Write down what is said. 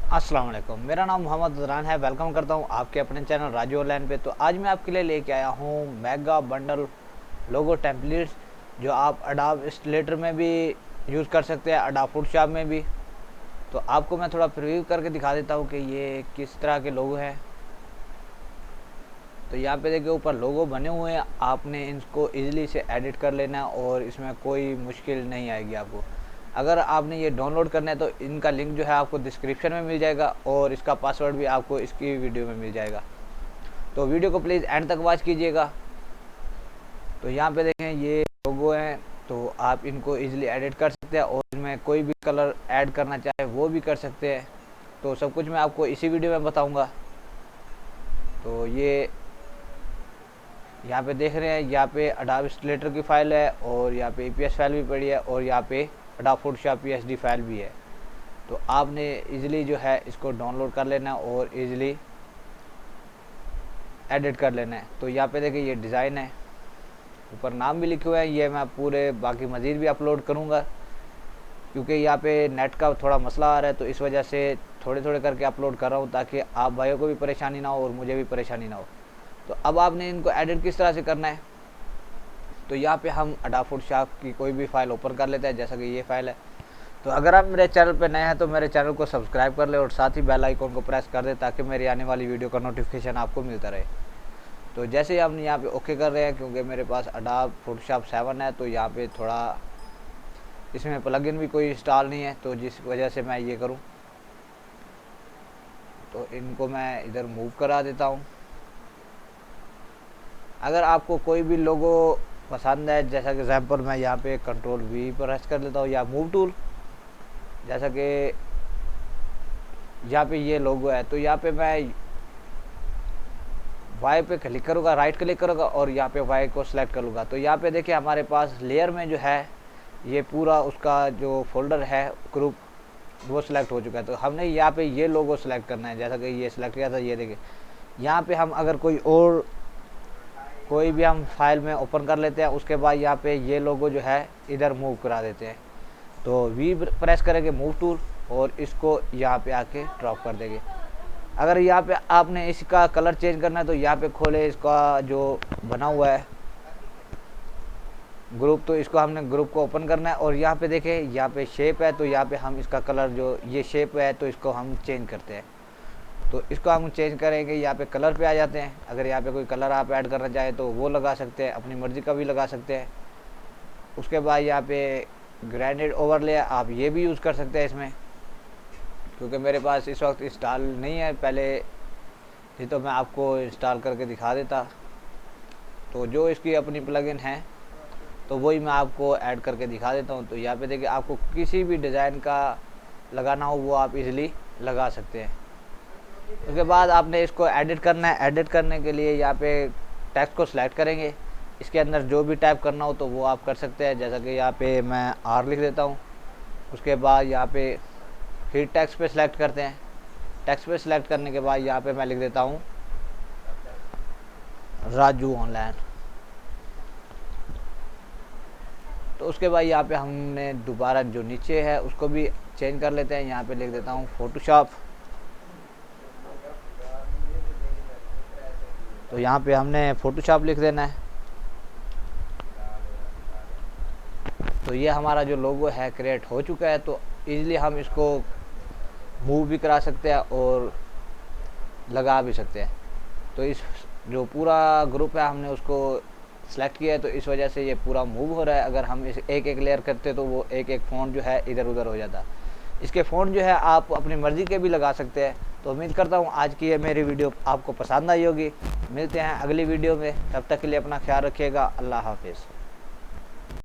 अस्सलाम वालेकुम, मेरा नाम मोहम्मद ज़रान है। वेलकम करता हूँ आपके अपने चैनल राजू ऑनलाइन पे। तो आज मैं आपके लिए लेके आया हूँ मेगा बंडल लोगो टेम्पलेट्स, जो आप अडोब इलस्ट्रेटर में भी यूज़ कर सकते हैं, अडोब फोटोशॉप में भी। तो आपको मैं थोड़ा प्रीव्यू करके दिखा देता हूँ कि ये किस तरह के लोगो हैं। तो यहाँ पे देखिए ऊपर लोगो बने हुए हैं, आपने इनको ईज़िली से एडिट कर लेना है और इसमें कोई मुश्किल नहीं आएगी आपको। अगर आपने ये डाउनलोड करना है तो इनका लिंक जो है आपको डिस्क्रिप्शन में मिल जाएगा और इसका पासवर्ड भी आपको इसकी वीडियो में मिल जाएगा। तो वीडियो को प्लीज़ एंड तक वॉच कीजिएगा। तो यहाँ पे देखें ये लोगो हैं, तो आप इनको ईज़िली एडिट कर सकते हैं और इनमें कोई भी कलर ऐड करना चाहे वो भी कर सकते हैं। तो सब कुछ मैं आपको इसी वीडियो में बताऊँगा। तो ये यहाँ पे देख रहे हैं, यहाँ पे अडोब इलस्ट्रेटर की फ़ाइल है और यहाँ पे EPS फाइल भी पड़ी है और यहाँ पे अडोब फोटोशॉप PSD फाइल भी है। तो आपने इजीली जो है इसको डाउनलोड कर लेना है और इजीली एडिट कर लेना है। तो यहाँ पे देखिए ये डिज़ाइन है, ऊपर नाम भी लिखे हुए हैं। ये मैं पूरे बाकी मज़ीद भी अपलोड करूँगा क्योंकि यहाँ पे नेट का थोड़ा मसला आ रहा है, तो इस वजह से थोड़े थोड़े करके अपलोड कर रहा हूँ ताकि आप भाइयों को भी परेशानी ना हो और मुझे भी परेशानी ना हो। तो अब आपने इनको एडिट किस तरह से करना है, तो यहाँ पे हम अडोब फोटोशॉप की कोई भी फ़ाइल ओपन कर लेते हैं, जैसा कि ये फ़ाइल है। तो अगर आप मेरे चैनल पे नए हैं तो मेरे चैनल को सब्सक्राइब कर ले और साथ ही बेल आइकन को प्रेस कर दे ताकि मेरी आने वाली वीडियो का नोटिफिकेशन आपको मिलता रहे। तो जैसे ही हम यहाँ पे ओके कर रहे हैं, क्योंकि मेरे पास अडोब फोटोशॉप 7 है, तो यहाँ पे थोड़ा इसमें प्लगइन भी कोई इंस्टॉल नहीं है, तो जिस वजह से मैं ये करूँ। तो इनको मैं इधर मूव करा देता हूँ। अगर आपको कोई भी लोगो पसंद है, जैसा कि एग्जाम्पल मैं यहाँ पे Ctrl+V प्रेस कर लेता हूँ या मूव टूल, जैसा कि यहाँ पे ये लोगो है, तो यहाँ पे मैं वाई पे क्लिक करूँगा, राइट क्लिक करूँगा और यहाँ पे वाई को सिलेक्ट कर लूँगा। तो यहाँ पे देखिए हमारे पास लेयर में जो है ये पूरा उसका जो फोल्डर है ग्रुप वो सिलेक्ट हो चुका है। तो हमने यहाँ पे ये लोगो सिलेक्ट करना है, जैसा कि ये सिलेक्ट किया था। ये देखिए यहाँ पे हम अगर कोई भी हम फाइल में ओपन कर लेते हैं, उसके बाद यहाँ पे ये लोगो जो है इधर मूव करा देते हैं। तो वी प्रेस करेंगे मूव टूल और इसको यहाँ पे आके ड्रॉप कर देंगे। अगर यहाँ पे आपने इसका कलर चेंज करना है तो यहाँ पे खोले इसका जो बना हुआ है ग्रुप, तो इसको हमने ग्रुप को ओपन करना है और यहाँ पे देखें यहाँ पे शेप है, तो यहाँ पे हम इसका कलर जो ये शेप है तो इसको हम चेंज करते हैं। तो इसको हम चेंज करेंगे, यहाँ पे कलर पे आ जाते हैं। अगर यहाँ पे कोई कलर आप ऐड करना चाहें तो वो लगा सकते हैं, अपनी मर्ज़ी का भी लगा सकते हैं। उसके बाद यहाँ पे ग्रेडेड ओवरले आप ये भी यूज़ कर सकते हैं इसमें, क्योंकि मेरे पास इस वक्त इंस्टॉल नहीं है। पहले ही तो मैं आपको इंस्टॉल करके दिखा देता। तो जो इसकी अपनी प्लगइन है तो वही मैं आपको ऐड करके दिखा देता हूँ। तो यहाँ पे देखिए आपको किसी भी डिज़ाइन का लगाना हो वो आप इजीली लगा सकते हैं। उसके बाद आपने इसको एडिट करना है। एडिट करने के लिए यहाँ पे टेक्स्ट को सिलेक्ट करेंगे, इसके अंदर जो भी टाइप करना हो तो वो आप कर सकते हैं। जैसा कि यहाँ पे मैं R लिख देता हूँ। उसके बाद यहाँ पे फिर टेक्स्ट पे सिलेक्ट करते हैं। टेक्स्ट पे सिलेक्ट करने के बाद यहाँ पे मैं लिख देता हूँ राजू ऑनलाइन। तो उसके बाद यहाँ पे हमने दोबारा जो नीचे है उसको भी चेंज कर लेते हैं। यहाँ पे लिख देता हूँ फोटोशॉप। तो यहाँ पे हमने फोटोशॉप लिख देना है। तो ये हमारा जो लोगो है क्रिएट हो चुका है। तो इजीली हम इसको मूव भी करा सकते हैं और लगा भी सकते हैं। तो इस जो पूरा ग्रुप है हमने उसको सेलेक्ट किया है, तो इस वजह से ये पूरा मूव हो रहा है। अगर हम इस एक एक लेयर करते तो वो एक एक फ़ॉन्ट जो है इधर उधर हो जाता। इसके फ़ॉन्ट जो है आप अपनी मर्ज़ी के भी लगा सकते हैं। तो उम्मीद करता हूँ आज की ये मेरी वीडियो आपको पसंद आई होगी। मिलते हैं अगली वीडियो में, तब तक के लिए अपना ख्याल रखिएगा। अल्लाह हाफिज़।